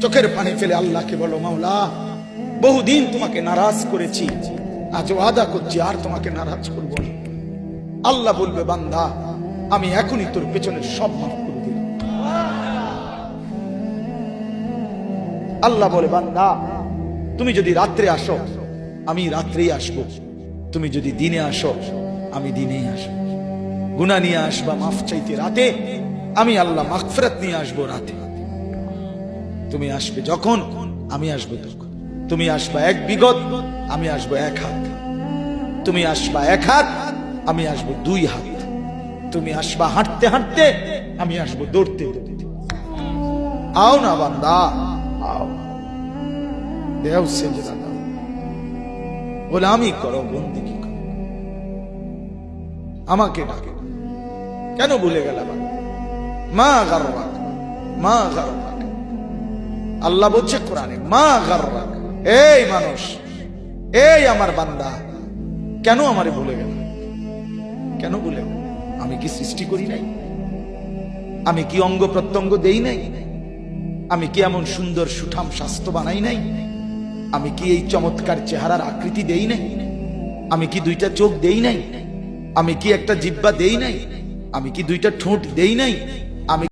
চোখের পানি ফেলে আল্লাহকে বলো, মাওলা বহুদিন তোমাকে নারাজ করেছি, আজ ওয়াদা করছি আর তোমাকে নারাজ করব না। আল্লাহ বলবে, বান্দা আমি এখনই তোর পেছনের সব মাফ করে দিলাম। আল্লাহ বলে, বান্দা তুমি যদি রাত্রে আসো আমি রাত্রেই আসবো, তুমি যদি দিনে আসো আমি দিনেই আসবো। গুনাহ নিয়ে আসবা মাফ চাইতে রাতে, আমি আল্লাহ মাগফিরাত নিয়ে আসবো রাতে। তুমি আসবে যখন আমি আসবো তখন। তুমি আসবা এক বিগত, আমি আসবো এক হাত। তুমি আসবা এক হাত, আমি আসবো দুই হাত। তুমি আসবা হাঁটতে হাঁটতে, আমি আসবো দৌড়তে দৌড়তে। আও না বান্দা, আও, দেও সেজদা দাও, গোলামি করো, বন্দেগী করো, আমাকে ডাকে। কেন ভুলে গেলাম? মা গাররাক, মা গাররাক। আল্লাহ বলছে কোরআনে, মা গাররাক। এই মানুষ, এই আমার বান্দা, কেন আমারে ভুলে গেল? কেন ভুলে গেল? আমি কি সৃষ্টি করি নাই? আমি কি অঙ্গ প্রত্যঙ্গ দেই নাই? আমি কি এমন সুন্দর সুঠাম স্বাস্থ্য বানাই নাই? আমি কি এই চমৎকার চেহারার আকৃতি দেই নাই? আমি কি দুইটা চোখ দেই নাই? আমি কি একটা জিহ্বা দেই নাই? আমি কি দুইটা ঠোঁট দেই নাই? আমি